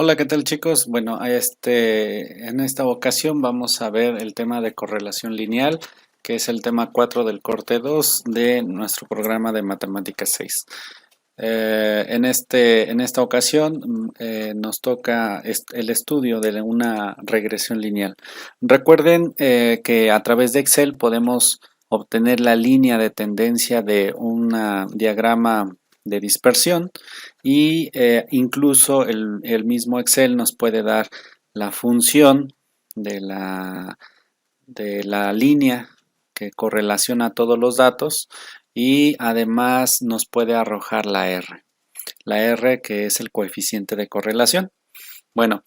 Hola, ¿qué tal chicos? Bueno, en esta ocasión vamos a ver el tema de correlación lineal, que es el tema 4 del corte 2 de nuestro programa de Matemáticas 6. En esta ocasión nos toca el estudio de una regresión lineal. Recuerden que a través de Excel podemos obtener la línea de tendencia de un diagrama de dispersión y incluso el mismo Excel nos puede dar la función de de la línea que correlaciona todos los datos y además nos puede arrojar la R que es el coeficiente de correlación. Bueno,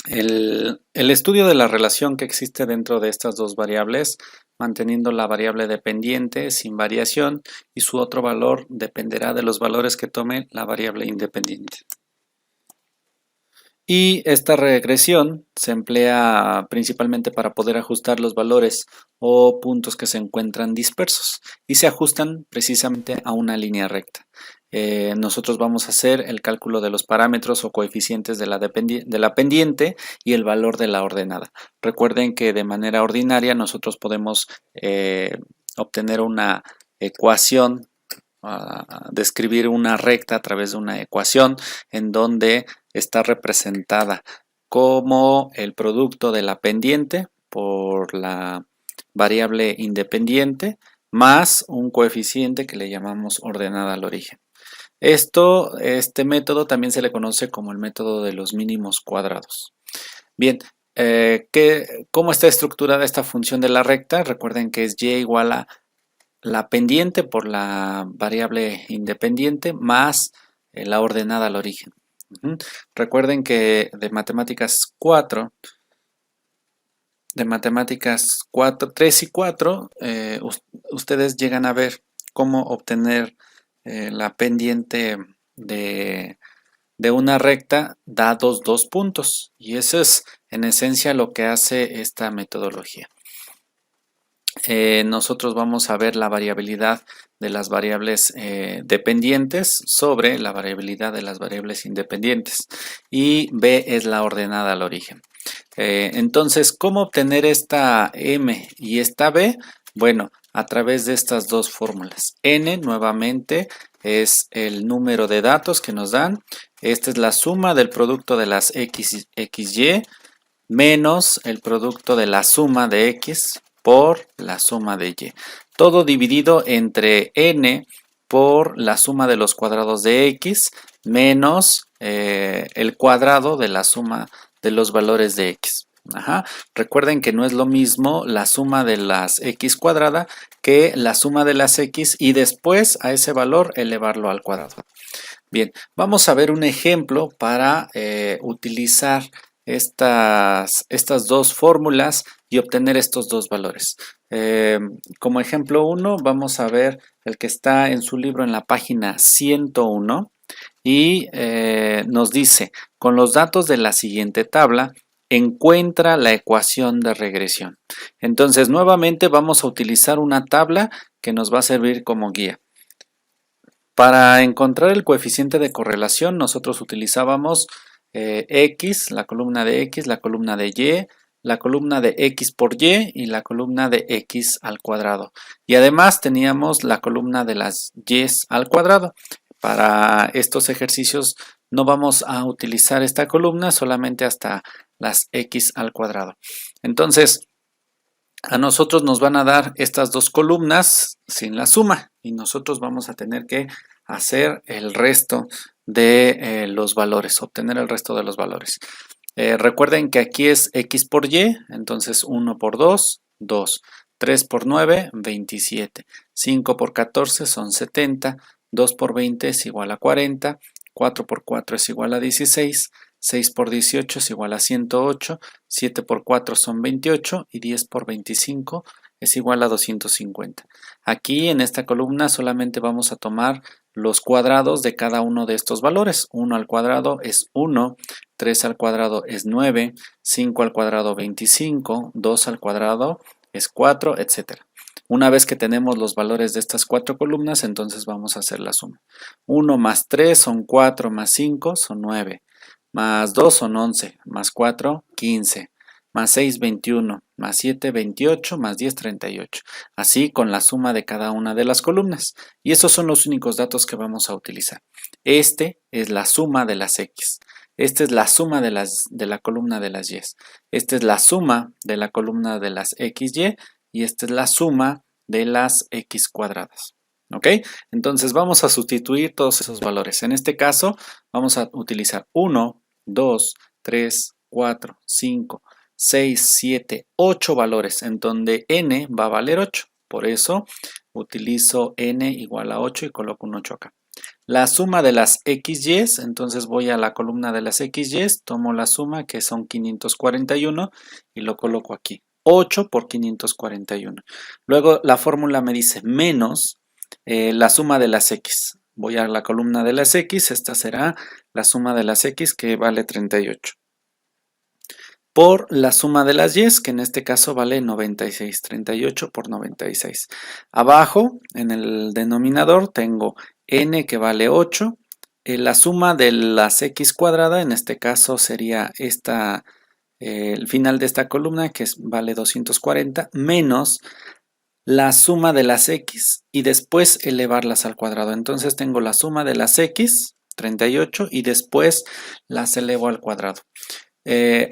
el estudio de la relación que existe dentro de estas dos variables, manteniendo la variable dependiente sin variación y su otro valor dependerá de los valores que tome la variable independiente. Y esta regresión se emplea principalmente para poder ajustar los valores o puntos que se encuentran dispersos y se ajustan precisamente a una línea recta. Nosotros vamos a hacer el cálculo de los parámetros o coeficientes de la pendiente y el valor de la ordenada. Recuerden que de manera ordinaria nosotros podemos obtener una ecuación, describir una recta a través de una ecuación en donde está representada como el producto de la pendiente por la variable independiente más un coeficiente que le llamamos ordenada al origen. Este método también se le conoce como el método de los mínimos cuadrados. Bien, ¿cómo está estructurada esta función de la recta? Recuerden que es y igual a la pendiente por la variable independiente más la ordenada al origen. Recuerden que de matemáticas 4, 3 y 4, ustedes llegan a ver cómo obtener la pendiente de una recta dados dos puntos. Y eso es en esencia lo que hace esta metodología. Nosotros vamos a ver la variabilidad de las variables dependientes sobre la variabilidad de las variables independientes y B es la ordenada al origen. Entonces, ¿cómo obtener esta M y esta B? Bueno, a través de estas dos fórmulas. N nuevamente es el número de datos que nos dan. Esta es la suma del producto de las XY menos el producto de la suma de X por la suma de Y. Todo dividido entre N por la suma de los cuadrados de X menos el cuadrado de la suma de los valores de X. Recuerden que no es lo mismo la suma de las X cuadrada que la suma de las X y después a ese valor elevarlo al cuadrado. Bien, vamos a ver un ejemplo para utilizar estas dos fórmulas y obtener estos dos valores. Como ejemplo 1, vamos a ver el que está en su libro en la página 101 y nos dice, con los datos de la siguiente tabla, encuentra la ecuación de regresión. Entonces, nuevamente vamos a utilizar una tabla que nos va a servir como guía. Para encontrar el coeficiente de correlación, nosotros utilizábamos X, la columna de X, la columna de Y, la columna de X por Y la columna de X al cuadrado. Y además teníamos la columna de las Y al cuadrado. Para estos ejercicios no vamos a utilizar esta columna, solamente hasta las X al cuadrado. Entonces, a nosotros nos van a dar estas dos columnas sin la suma y nosotros vamos a tener que hacer el resto de los valores, obtener el resto de los valores. Recuerden que aquí es X por Y, entonces 1 por 2, 2. 3 por 9, 27. 5 por 14 son 70. 2 por 20 es igual a 40. 4 por 4 es igual a 16. 6 por 18 es igual a 108, 7 por 4 son 28 y 10 por 25 es igual a 250. Aquí en esta columna solamente vamos a tomar los cuadrados de cada uno de estos valores. 1 al cuadrado es 1, 3 al cuadrado es 9, 5 al cuadrado 25, 2 al cuadrado es 4, etc. Una vez que tenemos los valores de estas cuatro columnas, entonces vamos a hacer la suma. 1 más 3 son 4 más 5 son 9. más 2 son 11, más 4, 15, más 6, 21, más 7, 28, más 10, 38. Así con la suma de cada una de las columnas. Y esos son los únicos datos que vamos a utilizar. Este es la suma de las X. Esta es la suma de la columna de las Y. Esta es la suma de la columna de las XY y esta es la suma de las X cuadradas. ¿Ok? Entonces vamos a sustituir todos esos valores. En este caso vamos a utilizar 1, 2, 3, 4, 5, 6, 7, 8 valores en donde n va a valer 8. Por eso utilizo n igual a 8 y coloco un 8 acá. La suma de las XYs, entonces voy a la columna de las XYs, tomo la suma que son 541 y lo coloco aquí. 8 por 541. Luego la fórmula me dice menos la suma de las X. Voy a la columna de las X, esta será la suma de las X que vale 38. Por la suma de las Y, que en este caso vale 96, 38 por 96. Abajo, en el denominador, tengo n que vale 8. La suma de las X cuadrada, en este caso sería esta, el final de esta columna, que vale 240, menos la suma de las X y después elevarlas al cuadrado. Entonces tengo la suma de las X, 38, y después las elevo al cuadrado.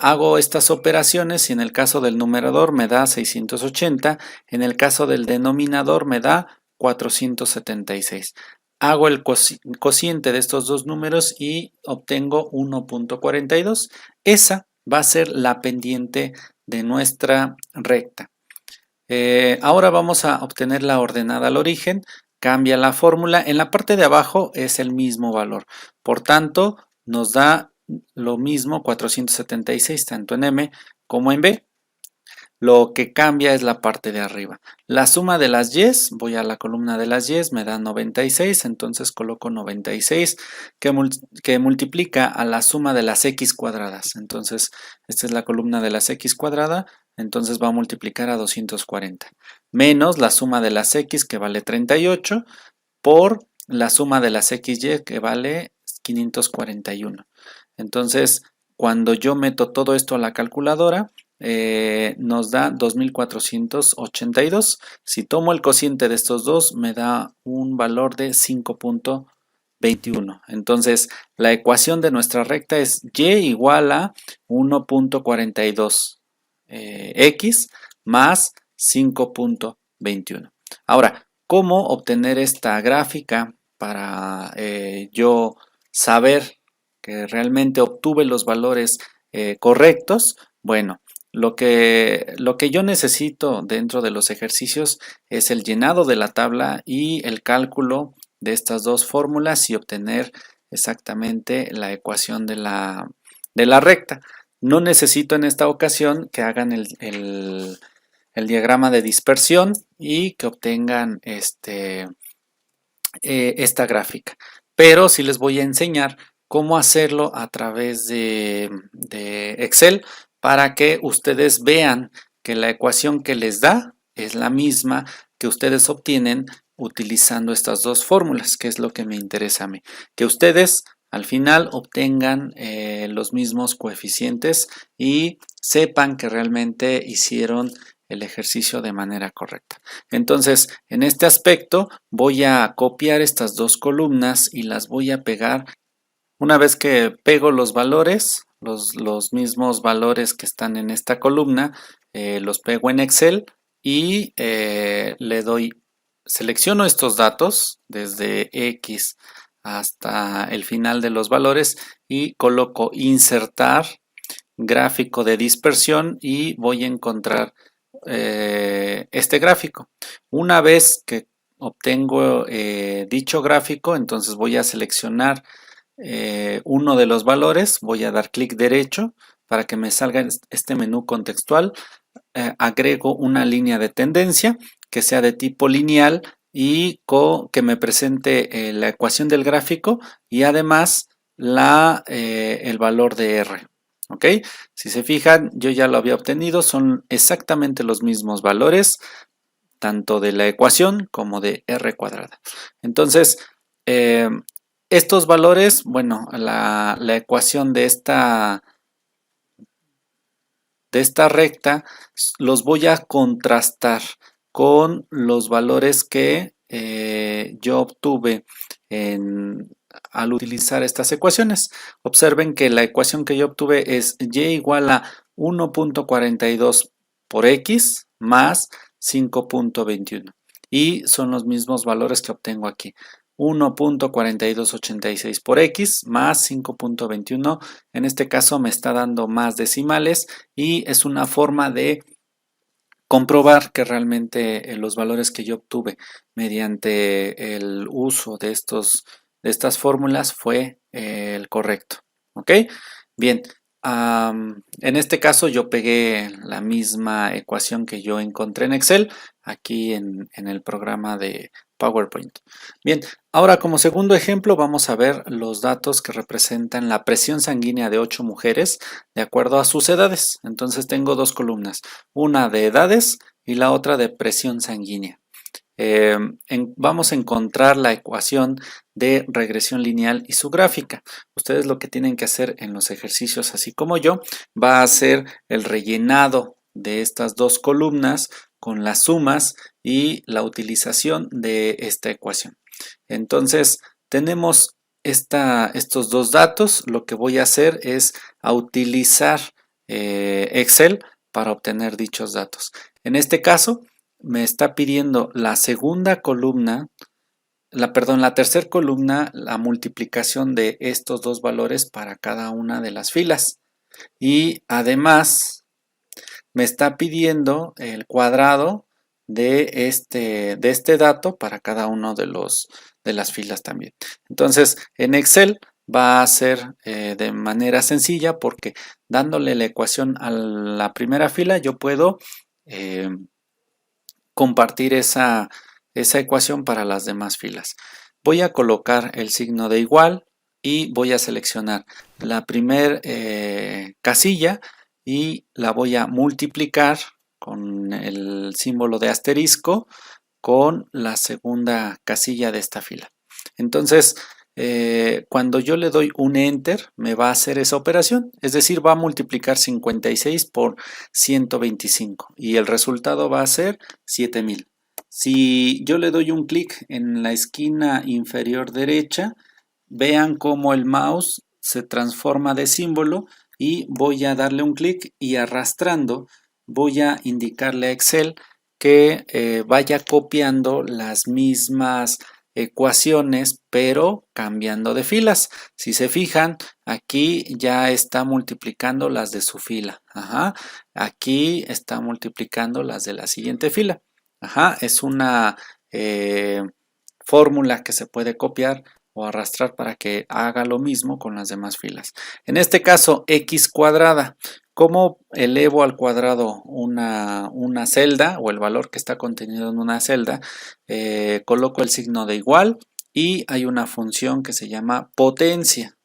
Hago estas operaciones y en el caso del numerador me da 680, en el caso del denominador me da 476. Hago el cociente de estos dos números y obtengo 1.42. Esa va a ser la pendiente de nuestra recta. Ahora vamos a obtener la ordenada al origen. Cambia la fórmula. En la parte de abajo es el mismo valor. Por tanto, nos da lo mismo 476 tanto en M como en B. Lo que cambia es la parte de arriba. La suma de las Y, voy a la columna de las Y, me da 96, entonces coloco 96 que multiplica a la suma de las X cuadradas. Entonces, esta es la columna de las X cuadrada, entonces va a multiplicar a 240. Menos la suma de las X que vale 38 por la suma de las XY que vale 541. Entonces, cuando yo meto todo esto a la calculadora, nos da 2482. Si tomo el cociente de estos dos, me da un valor de 5.21. Entonces, la ecuación de nuestra recta es y igual a 1.42 x más 5.21. Ahora, ¿cómo obtener esta gráfica para yo saber que realmente obtuve los valores correctos? Bueno, lo que yo necesito dentro de los ejercicios es el llenado de la tabla y el cálculo de estas dos fórmulas y obtener exactamente la ecuación de la recta. No necesito en esta ocasión que hagan el diagrama de dispersión y que obtengan esta gráfica. Pero sí les voy a enseñar cómo hacerlo a través de Excel para que ustedes vean que la ecuación que les da es la misma que ustedes obtienen utilizando estas dos fórmulas, que es lo que me interesa a mí. Que ustedes al final obtengan los mismos coeficientes y sepan que realmente hicieron el ejercicio de manera correcta. Entonces, en este aspecto voy a copiar estas dos columnas y las voy a pegar. Una vez que pego los valores, los mismos valores que están en esta columna, los pego en Excel y le doy, selecciono estos datos desde X hasta el final de los valores y coloco insertar gráfico de dispersión y voy a encontrar este gráfico. Una vez que obtengo dicho gráfico, entonces voy a seleccionar uno de los valores, voy a dar clic derecho para que me salga este menú contextual, agrego una línea de tendencia que sea de tipo lineal y que me presente la ecuación del gráfico y además el valor de R. ¿Ok? Si se fijan, yo ya lo había obtenido, son exactamente los mismos valores, tanto de la ecuación como de R cuadrada. Entonces, estos valores, bueno, la ecuación de esta recta los voy a contrastar con los valores que yo obtuve al utilizar estas ecuaciones. Observen que la ecuación que yo obtuve es y igual a 1.42 por x más 5.21 y son los mismos valores que obtengo aquí. 1.4286 por x más 5.21. En este caso me está dando más decimales y es una forma de comprobar que realmente los valores que yo obtuve mediante el uso de estas fórmulas fue el correcto. ¿Ok? Bien, en este caso yo pegué la misma ecuación que yo encontré en Excel aquí en el programa de PowerPoint. Bien, ahora como segundo ejemplo vamos a ver los datos que representan la presión sanguínea de 8 mujeres de acuerdo a sus edades. Entonces tengo dos columnas, una de edades y la otra de presión sanguínea. Vamos a encontrar la ecuación de regresión lineal y su gráfica. Ustedes lo que tienen que hacer en los ejercicios, así como yo, va a ser el rellenado de estas dos columnas con las sumas y la utilización de esta ecuación. Entonces, tenemos estos dos datos. Lo que voy a hacer es utilizar Excel para obtener dichos datos. En este caso, me está pidiendo la segunda columna, la tercera columna, la multiplicación de estos dos valores para cada una de las filas. Y además me está pidiendo el cuadrado de este dato para cada uno de las filas también. Entonces, en Excel va a ser de manera sencilla porque dándole la ecuación a la primera fila yo puedo compartir esa ecuación para las demás filas. Voy a colocar el signo de igual y voy a seleccionar la primera casilla y la voy a multiplicar con el símbolo de asterisco con la segunda casilla de esta fila. Entonces, cuando yo le doy un enter, me va a hacer esa operación, es decir, va a multiplicar 56 por 125 y el resultado va a ser 7000. Si yo le doy un clic en la esquina inferior derecha, vean cómo el mouse se transforma de símbolo y voy a darle un clic y arrastrando voy a indicarle a Excel que vaya copiando las mismas ecuaciones pero cambiando de filas. Si se fijan, aquí ya está multiplicando las de su fila. Ajá. Aquí está multiplicando las de la siguiente fila. Ajá. Es una fórmula que se puede copiar o arrastrar para que haga lo mismo con las demás filas. En este caso, x cuadrada. ¿Cómo elevo al cuadrado una celda o el valor que está contenido en una celda? Coloco el signo de igual y hay una función que se llama potencia.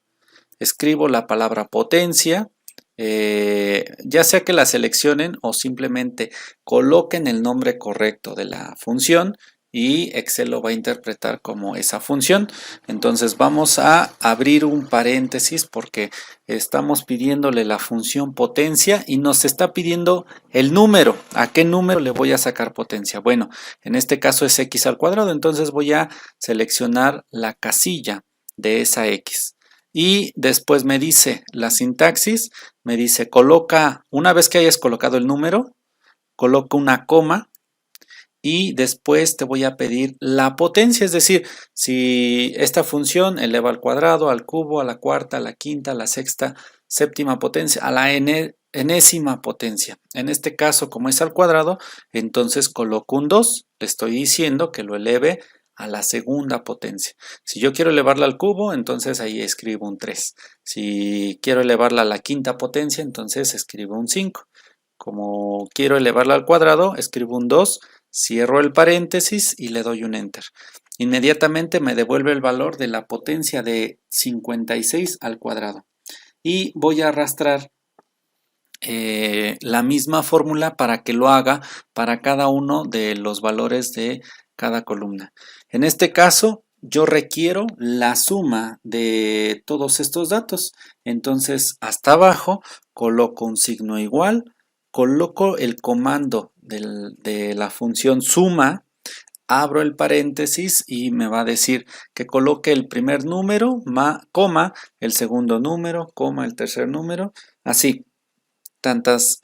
Escribo la palabra potencia, ya sea que la seleccionen o simplemente coloquen el nombre correcto de la función y Excel lo va a interpretar como esa función. Entonces vamos a abrir un paréntesis porque estamos pidiéndole la función potencia y nos está pidiendo el número. ¿A qué número le voy a sacar potencia? Bueno, en este caso es x al cuadrado, entonces voy a seleccionar la casilla de esa x. Y después me dice la sintaxis, me dice coloca, una vez que hayas colocado el número, coloca una coma y después te voy a pedir la potencia, es decir, si esta función eleva al cuadrado, al cubo, a la cuarta, a la quinta, a la sexta, séptima potencia, a la enésima potencia. En este caso, como es al cuadrado, entonces coloco un 2, le estoy diciendo que lo eleve a la segunda potencia. Si yo quiero elevarla al cubo, entonces ahí escribo un 3. Si quiero elevarla a la quinta potencia, entonces escribo un 5. Como quiero elevarla al cuadrado, escribo un 2, cierro el paréntesis y le doy un enter. Inmediatamente me devuelve el valor de la potencia de 56 al cuadrado. Y voy a arrastrar la misma fórmula para que lo haga para cada uno de los valores de cada columna. En este caso yo requiero la suma de todos estos datos. Entonces, hasta abajo coloco un signo igual, coloco el comando de la función suma, abro el paréntesis y me va a decir que coloque el primer número, coma, el segundo número, coma, el tercer número, así, tantas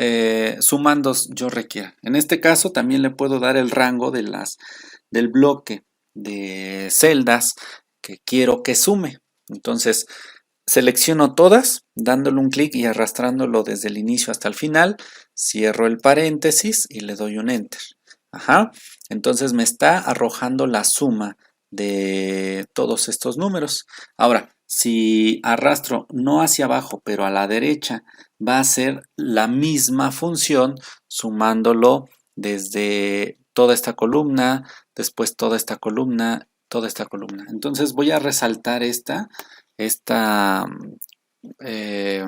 sumandos yo requiera. En este caso también le puedo dar el rango del bloque de celdas que quiero que sume. Entonces, selecciono todas, dándole un clic y arrastrándolo desde el inicio hasta el final, cierro el paréntesis y le doy un enter. Ajá. Entonces me está arrojando la suma de todos estos números. Ahora, si arrastro no hacia abajo, pero a la derecha, va a ser la misma función sumándolo desde toda esta columna, después toda esta columna, toda esta columna. Entonces voy a resaltar esta, eh,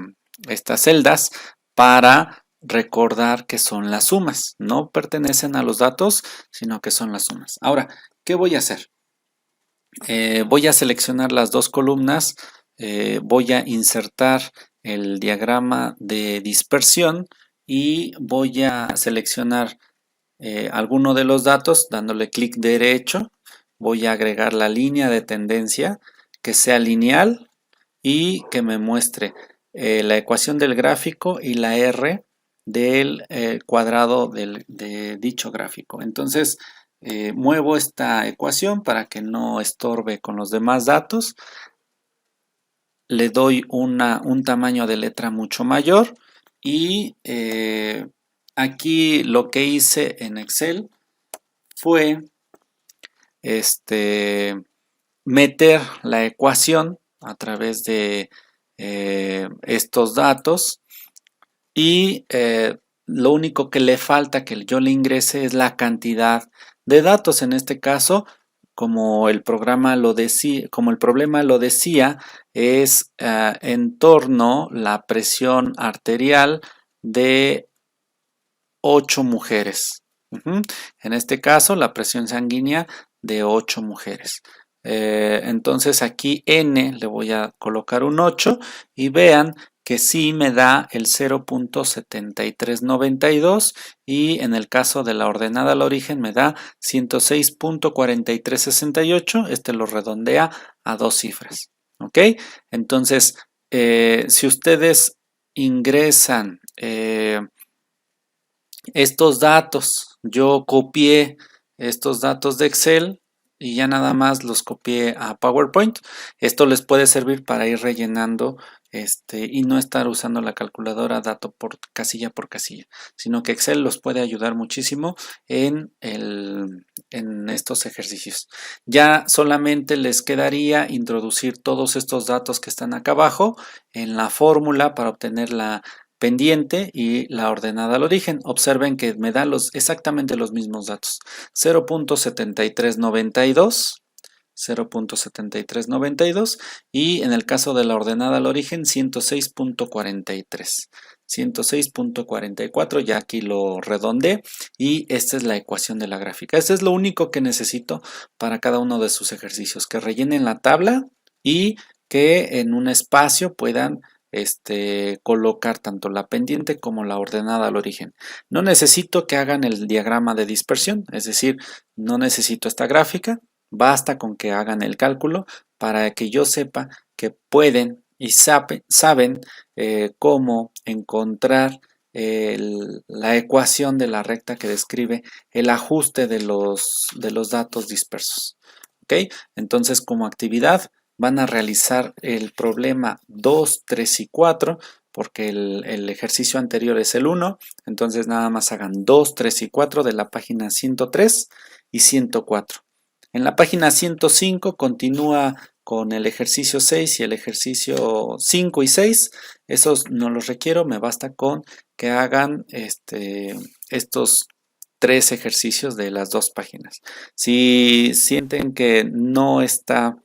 estas celdas para recordar que son las sumas. No pertenecen a los datos, sino que son las sumas. Ahora, ¿qué voy a hacer? Voy a seleccionar las dos columnas, voy a insertar el diagrama de dispersión y voy a seleccionar alguno de los datos dándole clic derecho. Voy a agregar la línea de tendencia que sea lineal y que me muestre la ecuación del gráfico y la R del cuadrado de dicho gráfico. Entonces, muevo esta ecuación para que no estorbe con los demás datos. Le doy un tamaño de letra mucho mayor y aquí lo que hice en Excel fue meter la ecuación a través de estos datos y lo único que le falta que yo le ingrese es la cantidad de datos. En este caso, como el programa lo decía, como el problema lo decía, es en torno la presión arterial de 8 mujeres. En este caso, la presión sanguínea de 8 mujeres. Entonces aquí N le voy a colocar un 8 y vean que sí me da el 0.7392 y en el caso de la ordenada al origen me da 106.4368. Este lo redondea a dos cifras. ¿Ok? Entonces, si ustedes ingresan estos datos, yo copié estos datos de Excel y ya nada más los copié a PowerPoint. Esto les puede servir para ir rellenando y no estar usando la calculadora dato por casilla, sino que Excel los puede ayudar muchísimo en estos ejercicios. Ya solamente les quedaría introducir todos estos datos que están acá abajo en la fórmula para obtener la pendiente y la ordenada al origen. Observen que me da exactamente los mismos datos. 0.7392, 0.7392 y en el caso de la ordenada al origen 106.43. 106.44, ya aquí lo redondeé y esta es la ecuación de la gráfica. Este es lo único que necesito para cada uno de sus ejercicios, que rellenen la tabla y que en un espacio puedan colocar tanto la pendiente como la ordenada al origen. No necesito que hagan el diagrama de dispersión, es decir, no necesito esta gráfica, basta con que hagan el cálculo para que yo sepa que pueden y saben cómo encontrar la ecuación de la recta que describe el ajuste de los datos dispersos. ¿Ok? Entonces, como actividad, van a realizar el problema 2, 3 y 4, porque el ejercicio anterior es el 1, entonces nada más hagan 2, 3 y 4 de la página 103 y 104. En la página 105 continúa con el ejercicio 6 y el ejercicio 5 y 6. Esos no los requiero, me basta con que hagan estos 3 ejercicios de las dos páginas. Si sienten que no está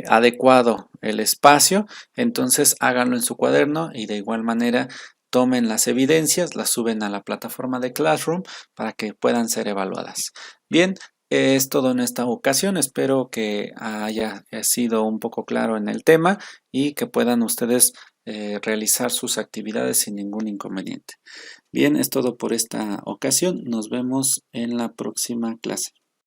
adecuado el espacio, entonces háganlo en su cuaderno y de igual manera tomen las evidencias, las suben a la plataforma de Classroom para que puedan ser evaluadas. Bien, es todo en esta ocasión. Espero que haya sido un poco claro en el tema y que puedan ustedes realizar sus actividades sin ningún inconveniente. Bien, es todo por esta ocasión. Nos vemos en la próxima clase.